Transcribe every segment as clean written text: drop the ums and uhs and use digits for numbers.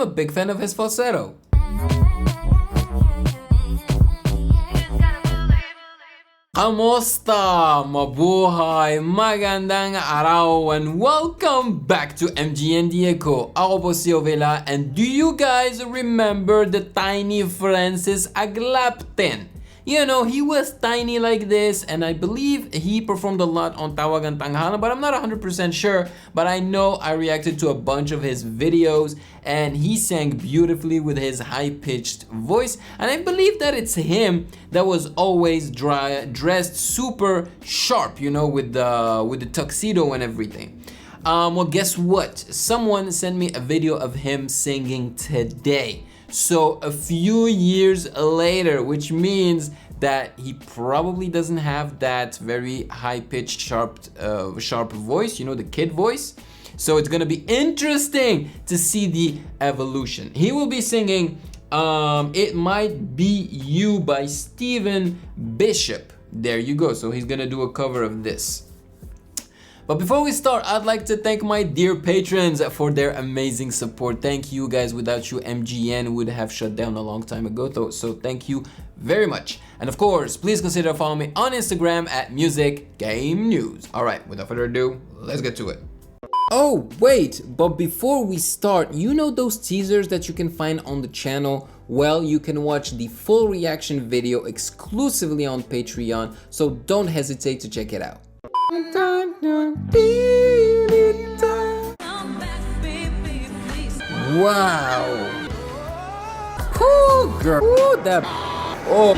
I'm a big fan of his falsetto. Kamusta? Mabuhay! Magandang araw and welcome back to MGND Echo. Ako po si Ovela, and do you guys remember the tiny Francis Aglabtin? You know, he was tiny like this, and I believe he performed a lot on Tawagan Tanghalan, but I'm not 100% sure. But I know I reacted to a bunch of his videos, and he sang beautifully with his high-pitched voice. And I believe that it's him that was always dressed super sharp, you know, with the tuxedo and everything. Well, guess what? Someone sent me a video of him singing today. So a few years later, which means that he probably doesn't have that very high-pitched, sharp voice, you know, the kid voice. So it's gonna be interesting to see the evolution. He will be singing It Might Be You by Stephen Bishop. There you go. So he's gonna do a cover of this. But before we start, I'd like to thank my dear patrons for their amazing support. Thank you guys. Without you, MGN would have shut down a long time ago. So thank you very much. And of course, please consider following me on Instagram at Music Game News. All right, without further ado, let's get to it. Oh, wait, but before we start, you know those teasers that you can find on the channel? Well, you can watch the full reaction video exclusively on Patreon, so don't hesitate to check it out. Wow. Cool girl. Ooh, that. Oh.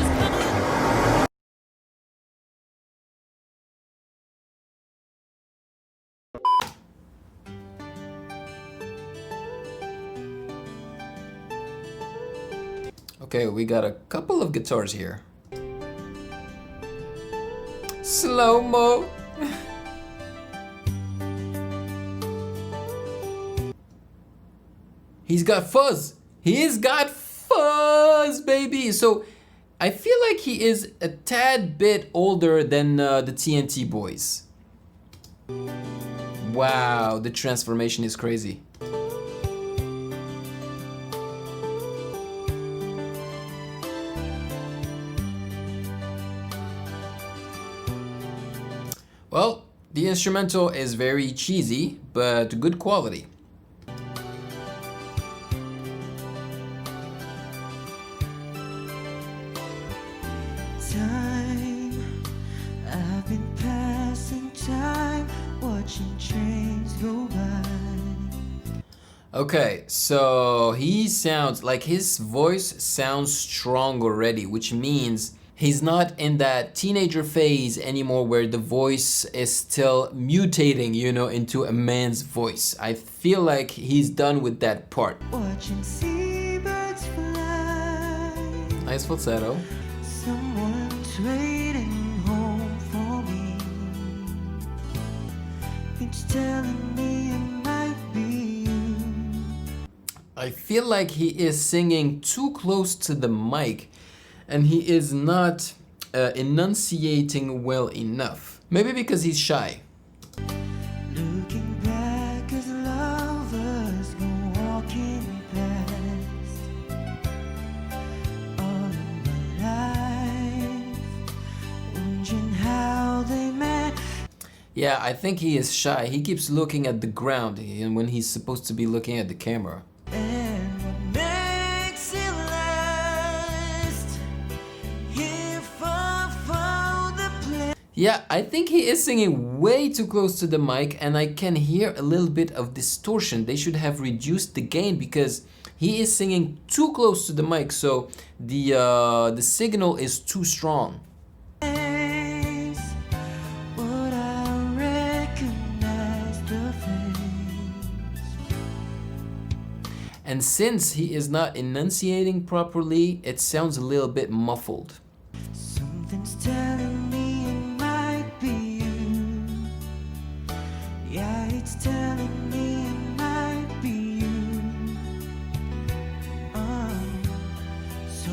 Okay, we got a couple of guitars here. Slow-mo. He's got fuzz. He's got fuzz, baby. So I feel like he is a tad bit older than the TNT boys. Wow, the transformation is crazy. Well, the instrumental is very cheesy, but good quality. I've been passing time, watching trains go by. Okay, so he sounds like his voice sounds strong already, which means he's not in that teenager phase anymore where the voice is still mutating, you know, into a man's voice. I feel like he's done with that part. Watching seabirds fly. Nice falsetto. Someone's waiting home for me. It's telling me it might be you. I feel like he is singing too close to the mic, and he is not enunciating well enough. Maybe because he's shy. Looking back as lovers go walking past. All of my life, wondering how they met. Yeah, I think he is shy. He keeps looking at the ground when he's supposed to be looking at the camera. And what makes it last if I found the place. Yeah, I think he is singing way too close to the mic, and I can hear a little bit of distortion. They should have reduced the gain because he is singing too close to the mic, so the signal is too strong. Would I recognize the face? And since he is not enunciating properly, it sounds a little bit muffled. Something's telling me it might be you. Yeah, it's telling me it might be you. So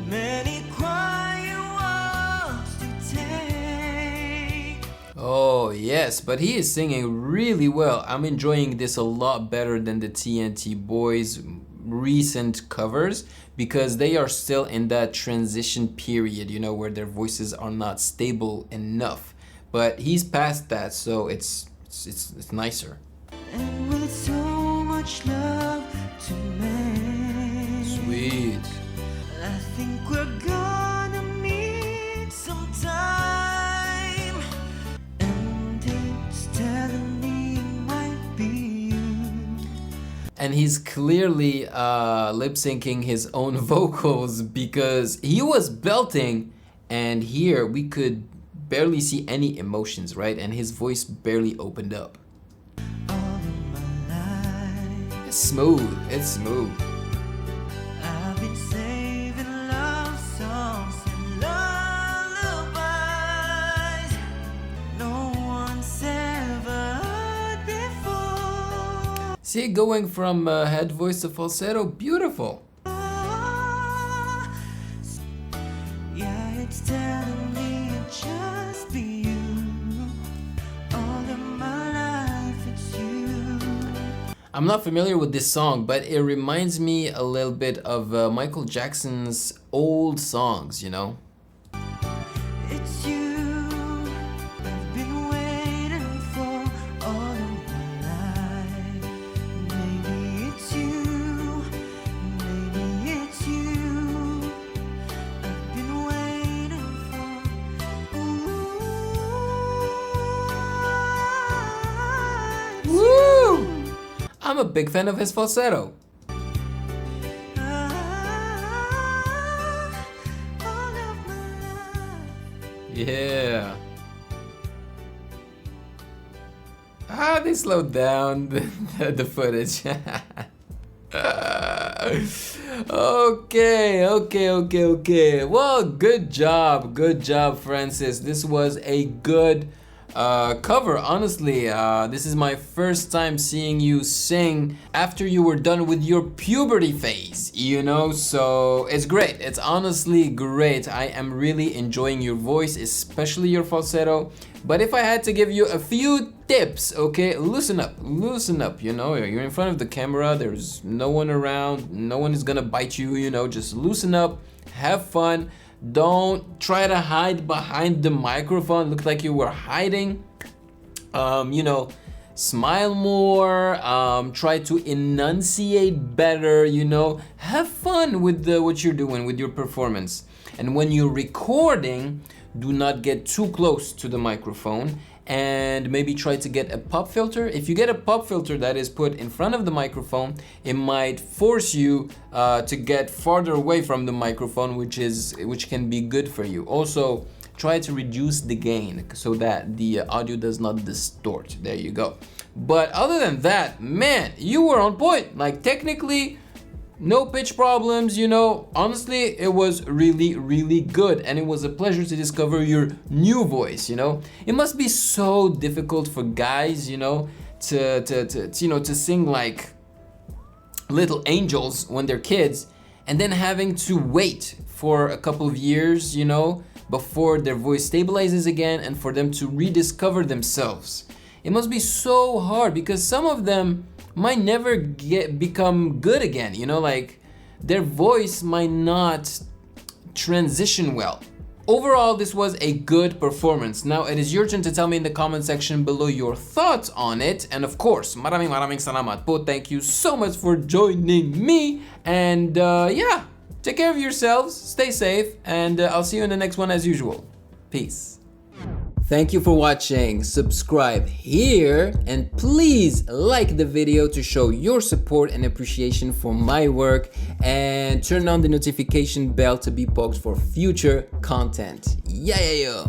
many quiet walks to take. Oh, Oh yes, but he is singing really well. I'm enjoying this a lot better than the TNT Boys recent covers because they are still in that transition period, you know, where their voices are not stable enough. But he's past that, so it's nicer. And with so much love to make, Sweet. I think we're gonna need some time. And it's telling me it might be you. And he's clearly lip syncing his own vocals because he was belting, and here we could barely see any emotions, right? And his voice barely opened up. All of my life, It's smooth, it's smooth. I've been saving love songs and lullabies no one's ever heard before. See, going from head voice to falsetto, beautiful. Yeah, it's telling me it just be you. All of my life, it's you. I'm not familiar with this song, but it reminds me a little bit of Michael Jackson's old songs, you know? It's you. I've been waiting for all of my life. Maybe it's you. Maybe it's you. I've been waiting for. Woo! I'm a big fan of his falsetto. All of my life. Yeah. Ah, they slowed down the footage. Okay. Well, good job, Francis. This was a good cover. Honestly, this is my first time seeing you sing after you were done with your puberty phase, you know, so it's great. It's honestly great. I am really enjoying your voice, especially your falsetto. But if I had to give you a few tips, okay, loosen up, you know, you're in front of the camera, there's no one around, no one is gonna bite you, you know, just loosen up, have fun. Don't try to hide behind the microphone, look like you were hiding. You know, smile more, try to enunciate better, you know, have fun with what you're doing with your performance. And when you're recording, do not get too close to the microphone, and maybe try to get a pop filter. If you get a pop filter that is put in front of the microphone, it might force you to get farther away from the microphone, which can be good for you. Also, try to reduce the gain so that the audio does not distort. There you go. But other than that, man, you were on point. Like, technically, no pitch problems, you know. Honestly, it was really good, and it was a pleasure to discover your new voice, you know. It must be so difficult for guys, you know, to sing like little angels when they're kids, and then having to wait for a couple of years, you know, before their voice stabilizes again and for them to rediscover themselves. It must be so hard because some of them might never become good again, you know, like their voice might not transition well. Overall, this was a good performance. Now it is your turn to tell me in the comment section below your thoughts on it. And of course, maraming salamat po. Thank you so much for joining me. And yeah, take care of yourselves, stay safe, and I'll see you in the next one as usual. Peace. Thank you for watching. Subscribe here and please like the video to show your support and appreciation for my work, and turn on the notification bell to be poked for future content. Yeah.